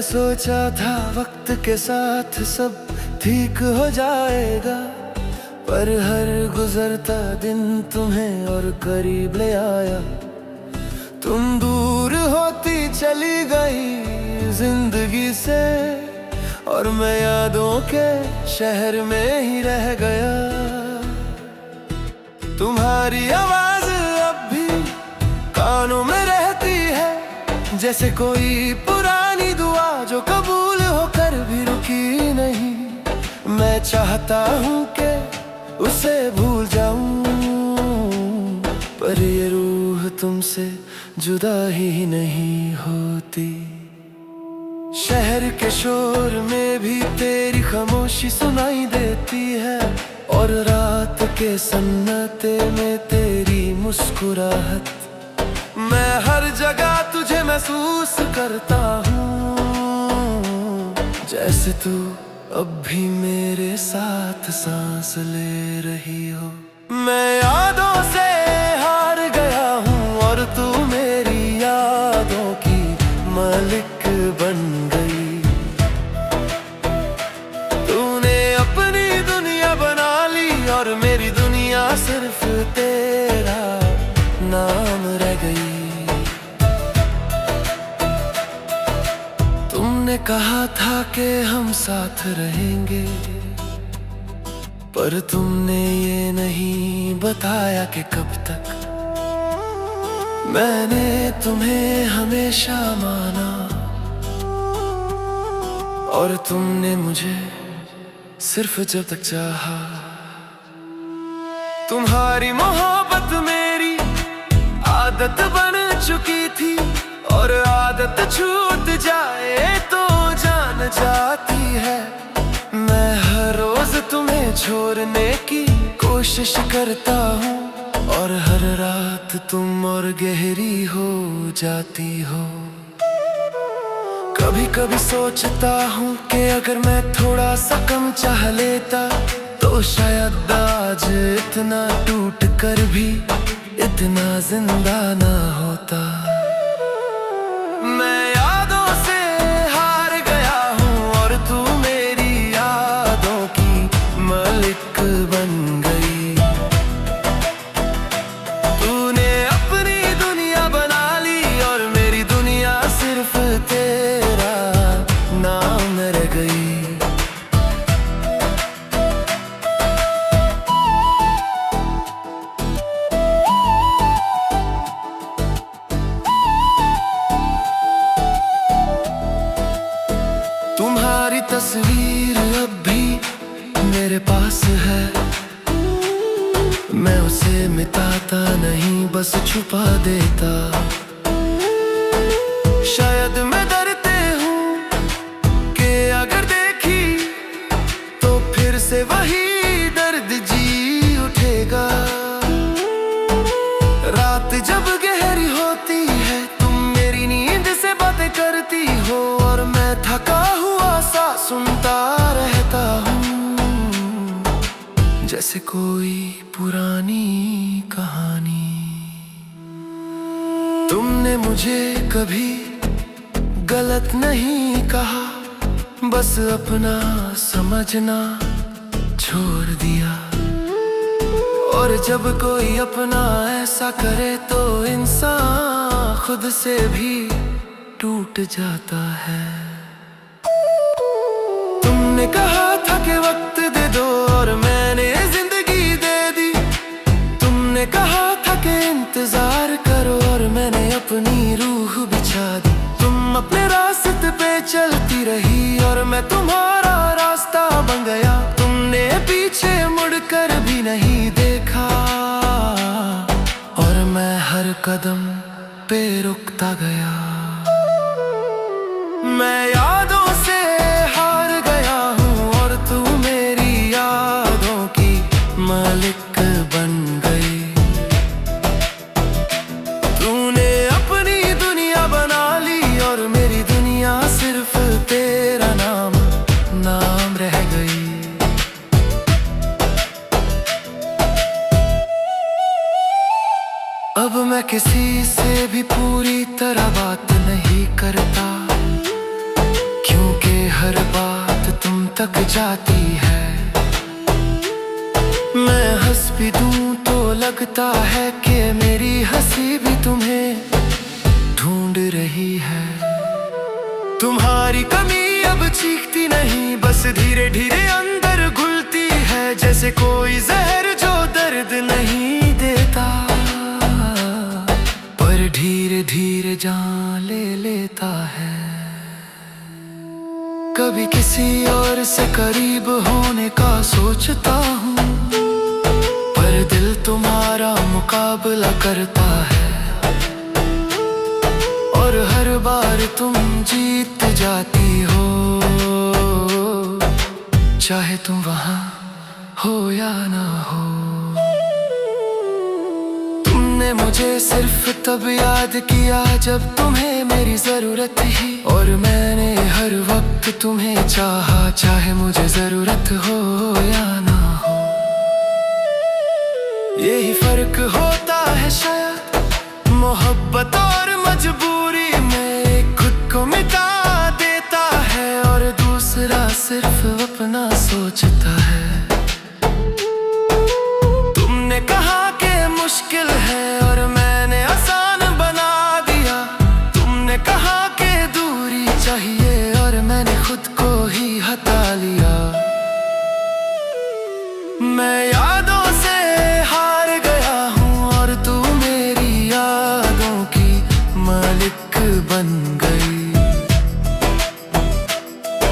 सोचा था वक्त के साथ सब ठीक हो जाएगा, पर हर गुजरता दिन तुम्हें और करीब ले आया। तुम दूर होती चली गई जिंदगी से, और मैं यादों के शहर में ही रह गया। तुम्हारी आवाज अब भी कानों में रहती है, जैसे कोई पुरानी दुआ जो कबूल होकर भी रुकी नहीं। मैं चाहता हूँ कि उसे भूल जाऊं, पर ये रूह तुमसे जुदा ही नहीं होती। शहर के शोर में भी तेरी खामोशी सुनाई देती है, और रात के सन्नाटे में तेरी मुस्कुराहट। मैं हर जगह तुझे महसूस करता हूँ, जैसे तू अब भी मेरे साथ सांस ले रही हो। मैं यादों से हार गया हूँ, और तू मेरी यादों की मालिक बन गई। तूने अपनी दुनिया बना ली, और मेरी दुनिया सिर्फ तेरा नाम रह गई। तुमने कहा था कि हम साथ रहेंगे, पर तुमने ये नहीं बताया कि कब तक। मैंने तुम्हें हमेशा माना, और तुमने मुझे सिर्फ जब तक चाहा। तुम्हारी मोहब्बत मेरी आदत बन चुकी थी, और आदत छूट जाए तो जान जाती है। मैं हर रोज तुम्हें छोड़ने की कोशिश करता हूँ, और हर रात तुम और गहरी हो जाती हो। कभी कभी सोचता हूँ कि अगर मैं थोड़ा सा कम चाह लेता, तो शायद आज इतना टूट कर भी इतना जिंदा ना होता। मैं यादों से हार गया हूँ, और तू मेरी यादों की मालिक बन गई। तूने अपनी दुनिया बना ली, और मेरी दुनिया सिर्फ तेरा नाम रह गई। तुम्हारी तस्वीर अब भी मेरे पास है, मैं उसे मिटाता नहीं, बस छुपा देता। शायद मैं डरते हूँ कि अगर देखी तो फिर से वही दर्द जी उठेगा। रात जब गहरी होती है, तुम मेरी नींद से बातें करती हो, और मैं थका हुआ सा सुनता रहता हूँ, जैसे कोई पुरानी कहानी। तुमने मुझे कभी गलत नहीं कहा, बस अपना समझना छोड़ दिया। और जब कोई अपना ऐसा करे, तो इंसान खुद से भी टूट जाता है। तुमने कहा था कि वक्त दे दो, और मैंने जिंदगी दे दी। तुमने कहा था कि इंतजार करो, और मैंने अपनी रूह बिछा दी। तुम अपने रास्ते पे चलती रही, और मैं तुम्हारा रास्ता बन गया। तुमने पीछे मुड़कर भी नहीं देखा, और मैं हर कदम पे रुकता गया। मैं यादों से हार गया हूँ, और तू मेरी यादों की मालिक बन गई। तूने अपनी दुनिया बना ली, और मेरी दुनिया सिर्फ तेरा नाम रह गई। अब मैं किसी से भी पूरी तरह बात नहीं करता, तक जाती है। मैं हंस भी दूं तो लगता है कि मेरी हंसी भी तुम्हें ढूंढ रही है। तुम्हारी कमी अब चीखती नहीं, बस धीरे धीरे अंदर घुलती है, जैसे कोई जहर जो दर्द नहीं देता पर धीरे धीरे जान ले लेता है। कभी किसी और से करीब होने का सोचता हूँ, पर दिल तुम्हारा मुकाबला करता है, और हर बार तुम जीत जाती हो, चाहे तुम वहाँ हो या ना हो। तुमने मुझे सिर्फ तब याद किया जब तुम्हें मेरी जरूरत थी, और मैंने हर वक्त तुम्हें चाहा, चाहे मुझे जरूरत हो या ना हो। यही फर्क होता है शायद मोहब्बत और मजबूरी में, खुद को मिटा देता है और दूसरा सिर्फ अपना सोचता है। तुमने कहा कि मुश्किल है और मैंने आसान बना दिया, तुमने कहा कि दूरी चाहिए और मैंने खुद को ही हटा लिया। मैं यादों से हार गया हूँ और तू मेरी यादों की मालिक बन गई।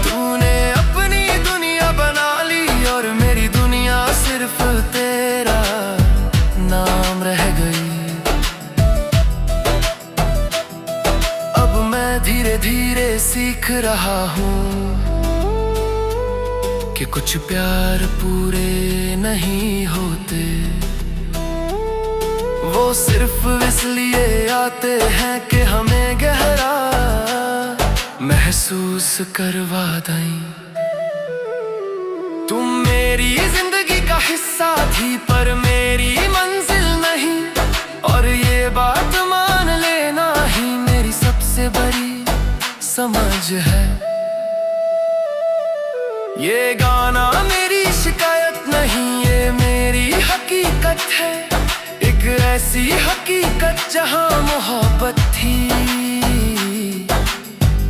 तूने अपनी दुनिया बना ली और मेरी दुनिया सिर्फ तेरा नाम रह गई। अब मैं धीरे धीरे सीख रहा हूँ कि कुछ प्यार पूरे नहीं होते, वो सिर्फ इसलिए आते हैं कि हमें गहरा महसूस करवा दें। तुम मेरी जिंदगी का हिस्सा थी पर मेरी मंजिल नहीं, और ये बात मान लेना ही मेरी सबसे बड़ी समझ है। ये गाना मेरी शिकायत नहीं, ये मेरी हकीकत है, एक ऐसी हकीकत जहां मोहब्बत थी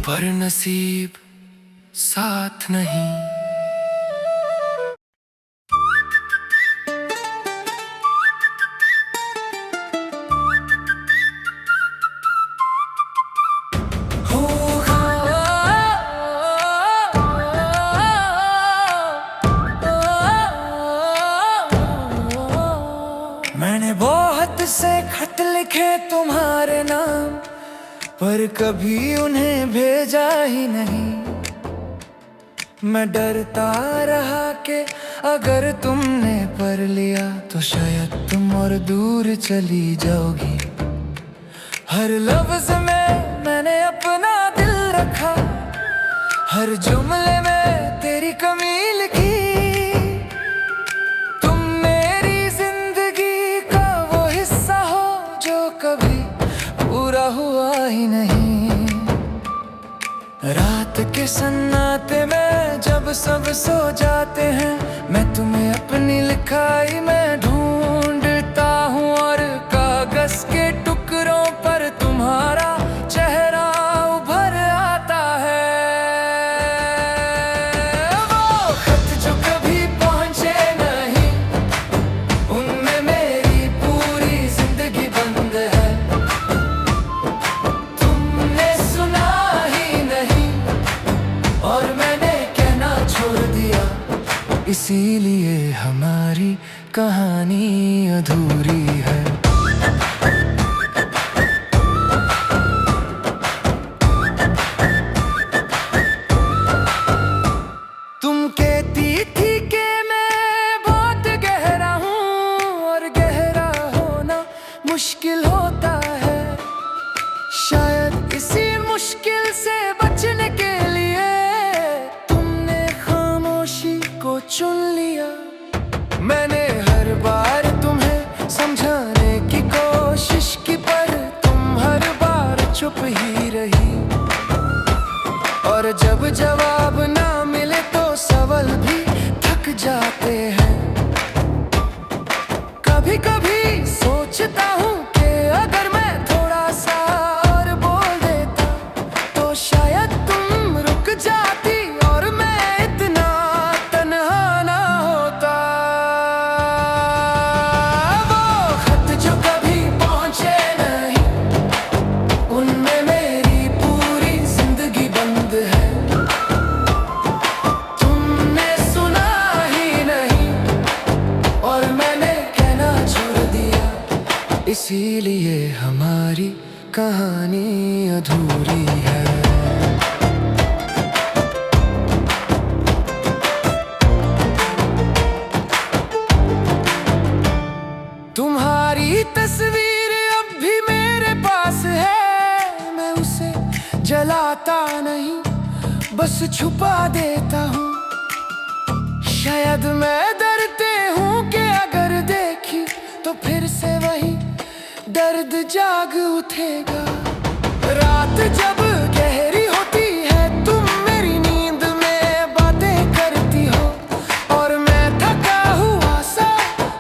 पर नसीब साथ नहीं। मैंने बहुत से खत लिखे तुम्हारे नाम, पर कभी उन्हें भेजा ही नहीं। मैं डरता रहा कि अगर तुमने पढ़ लिया तो शायद तुम और दूर चली जाओगी। हर लफ्ज में मैंने अपना दिल रखा, हर जुमले में तेरी कमी लिखी। पूरा हुआ ही नहीं। रात के सन्नाटे में जब सब सो जाते हैं, मैं तुम्हें अपनी लिखाई में ढूंढता हूँ, और कागज के टुकड़ों पर तुम्हारा चेहरा उभर आता है। वो खत जो कभी पहुँचे नहीं, उनमें मेरी पूरी जिंदगी बंद है। इसीलिए हमारी कहानी अधूरी है। तुम कहती थी कि मैं बहुत गहरा हूँ, और गहरा होना मुश्किल होता है। शायद इसी मुश्किल से बचने के लिए तुमने खामोशी को चुन लिया। मैंने हर बार तुम्हें समझाने की कोशिश की, पर तुम हर बार चुप ही रही। और जब जवाब ना मिले तो सवाल जाते हैं। कभी कभी सोचता हूँ कि अगर मैं थोड़ा सा और बोल देता तो शायद तुम रुक जाती और मैं इतना तन्हा ना होता। वो खत जो कभी पहुँचे नहीं, उनमें मेरी पूरी जिंदगी बंद है। तुमने सुना ही नहीं और मैंने कहना छोड़ दिया, इसीलिए हमारी कहानी अधूरी है। तुम्हारी तस्वीर अब भी मेरे पास है, मैं उसे जलाता नहीं, बस छुपा देता हूँ। शायद मैं डरते हूँ कि अगर देखी तो फिर से वही दर्द जाग उठेगा। रात जब गहरी होती है, तुम मेरी नींद में बातें करती हो और मैं थका हुआ सा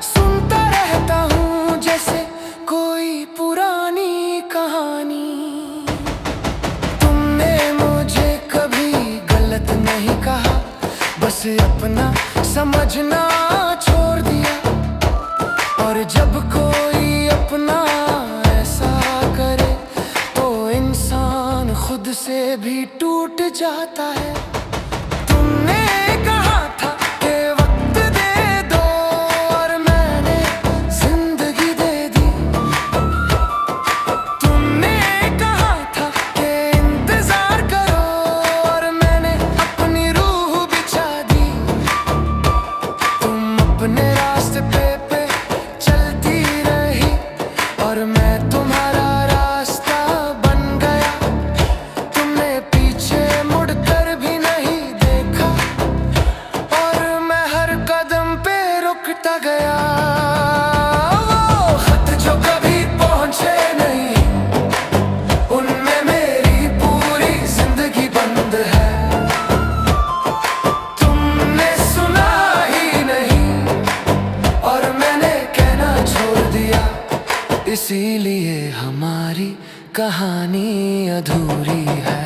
सुनता रहता हूँ, जैसे कोई पुरानी कहानी। तुमने मुझे कभी गलत नहीं कहा, बस अपना समझना छोड़ दिया। और जब कोई अपना ऐसा करे तो इंसान खुद से भी टूट जाता है। तुमने कहा था कि वक्त दे दो और मैंने जिंदगी दे दी। तुमने कहा था कि इंतजार करो और मैंने अपनी रूह बिछा दी। तुम अपने रास्ते पे चलती रही और मैं तुम्हारा रास्ता बन गया। तुमने पीछे मुड़कर भी नहीं देखा और मैं हर कदम पे रुकता गया। वो खत जो कभी पहुँचे नहीं, उनमें मेरी पूरी जिंदगी बंद है। तुमने सुना ही नहीं और मैंने कहना छोड़ दिया, इसीलिए हमारी कहानी अधूरी है।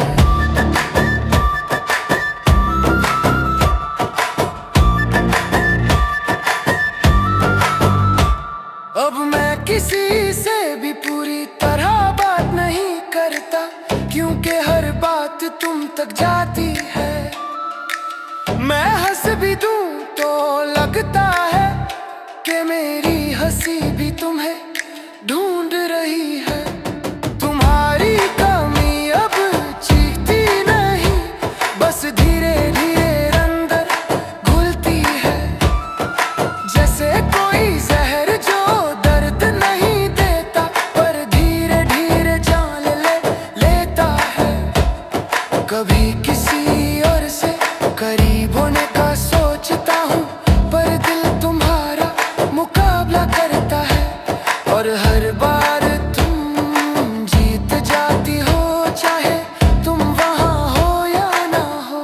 अब मैं किसी से भी पूरी तरह बात नहीं करता, क्योंकि हर बात तुम तक जाती है। मैं हंस भी दूं तो लगता है कि मेरी हंसी भी तुम्हें ढूंढ रही है। तुम्हारी कमी अब चीखती नहीं, बस धीरे धीरे अंदर घुलती है। जैसे कोई जहर जो दर्द नहीं देता पर धीरे धीरे जान लेता है। कभी किसी और से करीब होने का सोचता हूँ, पर दिल तुम्हारा मुकाबला करता है। और हर बार तुम जीत जाती हो, चाहे तुम वहाँ हो या ना हो।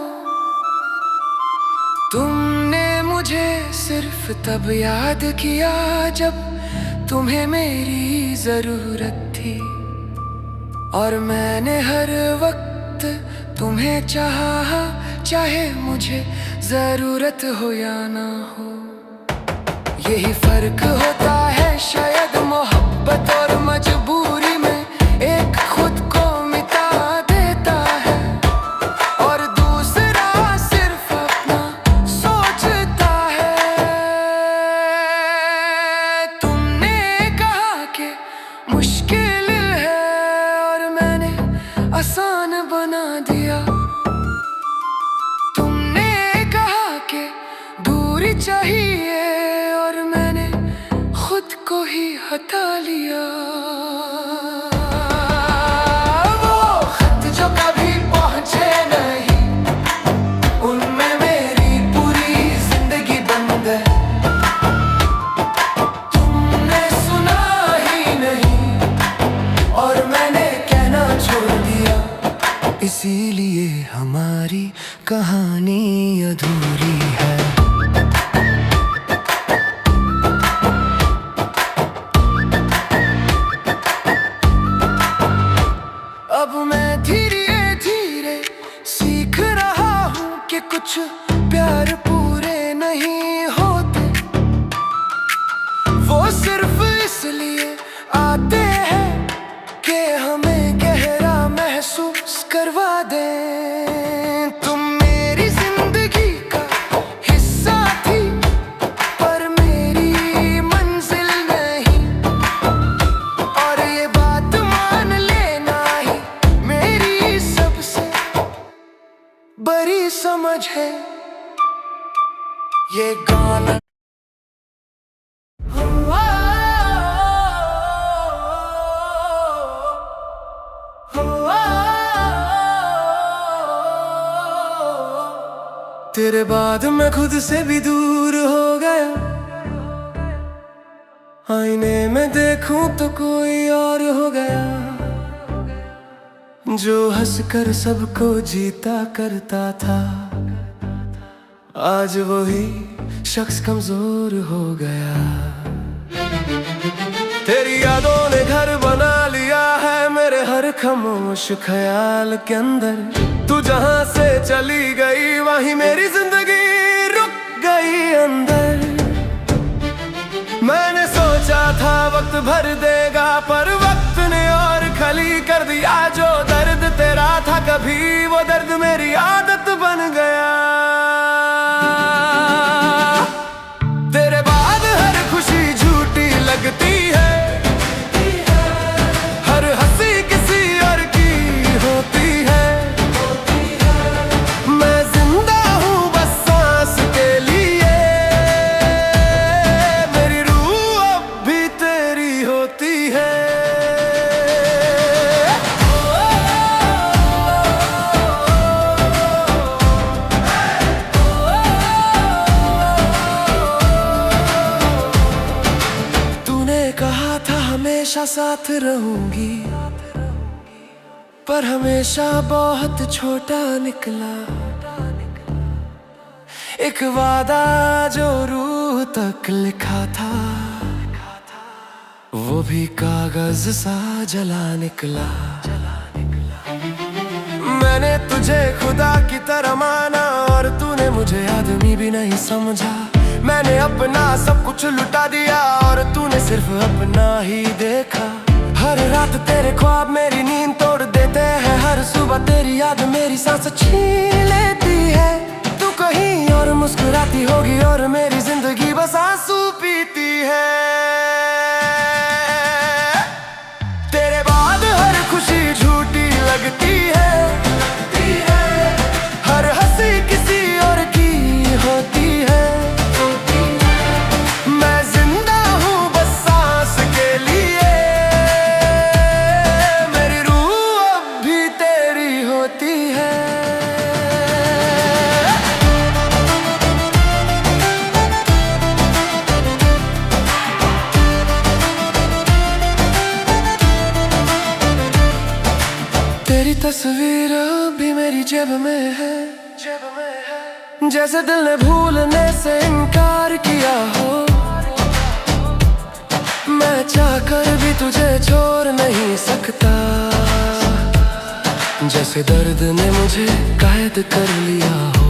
तुमने मुझे सिर्फ तब याद किया जब तुम्हें मेरी जरूरत थी, और मैंने हर वक्त तुम्हें चाहा, चाहे मुझे जरूरत हो या ना हो। यही फर्क होता है शायद मोहब्बत और मजबूरी में, एक खुद को मिटा देता है और दूसरा सिर्फ अपना सोचता है। तुमने कहा कि मुश्किल है और मैंने आसान बना दिया। तुमने कहा कि दूरी चाहिए और मैंने खुद को ही हटा लिया। वो खत जो कभी पहुँचे नहीं, उनमें मेरी पूरी जिंदगी बंद है। तुमने सुना ही नहीं और मैंने कहना छोड़ दिया, इसीलिए हमारी कहानी अधूरी है। तेरे बाद मैं खुद से भी दूर हो गया, आईने में देखूं तो कोई और हो गया। जो हंसकर सबको जीता करता था, आज वही शख्स कमजोर हो गया। तेरी यादों ने घर बना लिया है मेरे हर खामोश ख्याल के अंदर। तू जहां से चली गई वहीं मेरी जिंदगी रुक गई अंदर। मैंने सोचा था वक्त भर देगा, पर वक्त ने और खली कर दिया। जो दर्द तेरा था कभी, वो दर्द मेरी आदत बन गया। तेरे बाद हर खुशी झूठी लगती है, हर हंसी किसी और की होती है। मैं जिंदा हूँ बस सांस के लिए, मेरी रूह अब भी तेरी होती है। कहा था हमेशा साथ रहूंगी, पर हमेशा बहुत छोटा निकला। एक वादा जो रूह तक लिखा था, वो भी कागज सा जला निकला। मैंने तुझे खुदा की तरह माना, और तूने मुझे आदमी भी नहीं समझा। मैंने अपना सब कुछ लुटा दिया, और तूने सिर्फ अपना ही देखा। हर रात तेरे ख्वाब मेरी नींद तोड़ देते हैं, हर सुबह तेरी याद मेरी सांस छीन लेती है। तू कहीं और मुस्कुराती होगी, और मेरी जिंदगी बस आंसू पीती है। तेरे बाद हर खुशी झूठी लगती है, हर हंसी किसी और की होती है। तेरी तस्वीर भी मेरी जेब में है, जैसे दिल ने भूलने से इनकार किया हो। मैं चाहकर भी तुझे छोड़ नहीं सकता, जैसे दर्द ने मुझे कैद कर लिया हो।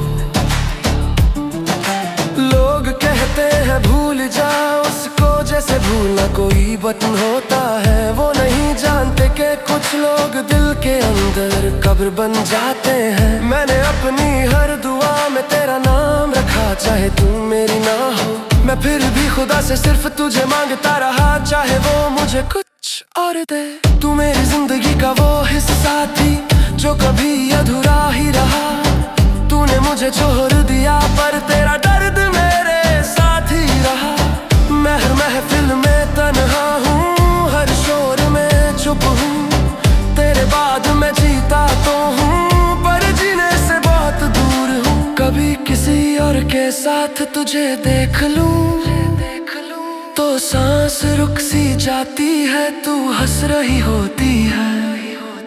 लोग कहते हैं भूल जाओ उसको, जैसे भूलना कोई बटन होता है। वो नहीं जानते कि कुछ लोग दिल के अंदर कब्र बन जाते हैं। मैंने अपनी हर दुआ में तेरा नाम रखा, चाहे तू मेरी ना हो। मैं फिर भी खुदा से सिर्फ तुझे मांगता रहा, चाहे वो मुझे कुछ और दे। तू मेरी जिंदगी का वो हिस्सा थी जो कभी अधूरा ही रहा। तूने मुझे छोड़ दिया, पर तेरा दर्द मेरे साथ ही रहा। मैं हर महफिल में तन्हा हूँ, हर शोर में चुप हूँ। तेरे बाद मैं जीता तो हूँ, पर जीने से बहुत दूर हूँ। कभी किसी और के साथ तुझे देख लूं, तो सांस रुक सी जाती है। तू हंस रही होती है,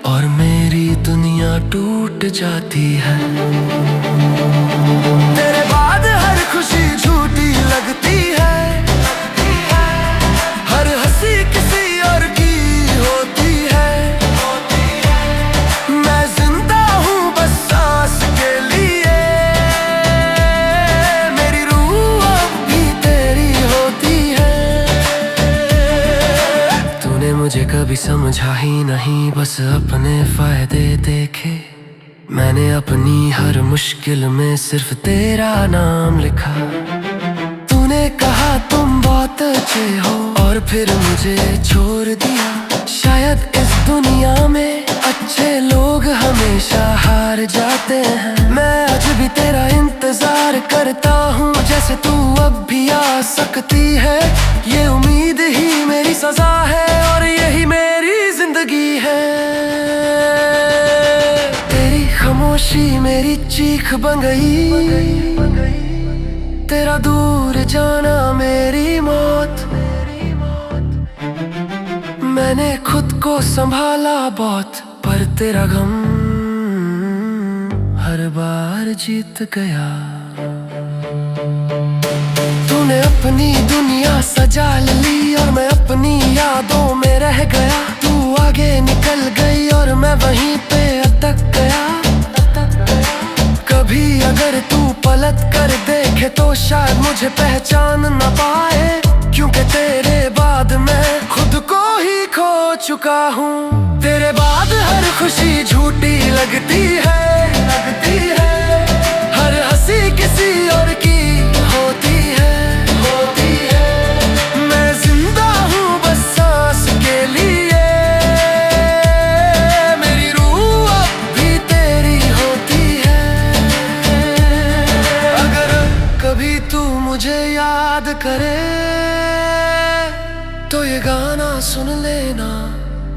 और मेरी दुनिया टूट जाती है। तेरे बाद हर खुशी झूठी लगती है, हर हंसी किसी और की होती है। मैं जिंदा हूँ बस सांस के लिए, मेरी रूह अब भी तेरी होती है। तूने मुझे कभी समझा ही नहीं, बस अपने फायदे देखे। मैंने अपनी हर मुश्किल में सिर्फ तेरा नाम लिखा। तूने कहा तुम बहुत अच्छे हो, और फिर मुझे छोड़ दिया। शायद इस दुनिया में अच्छे लोग हमेशा हार जाते हैं। मैं आज भी तेरा इंतजार करता हूँ, जैसे तू अब भी आ सकती है। ये उम्मीद ही मेरी सजा है, और यही मेरी जिंदगी है। तेरी खामोशी मेरी चीख बन गई, तेरा दूर जाना मेरी मौत। मैंने खुद को संभाला बहुत, पर तेरा गम हर बार जीत गया। तूने अपनी दुनिया सजा ली और मैं अपनी यादों में रह गया। तू आगे निकल गई और मैं वहीं पे अटक गया। कभी अगर तू पलट कर देखे तो शायद मुझे पहचान न पाए, क्योंकि तेरे बाद मैं खुद को ही खो चुका हूँ। तेरे बाद हर खुशी झूठी लगती है, हर हंसी किसी और की होती है, मैं जिंदा हूँ बस सांस के लिए, मेरी रूह अब भी तेरी होती है। अगर कभी तू मुझे याद करे तो ये गाना सुन लेना,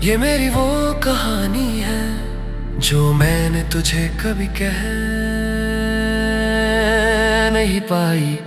ये मेरी वो कहानी है जो मैंने तुझे कभी कह नहीं पाई।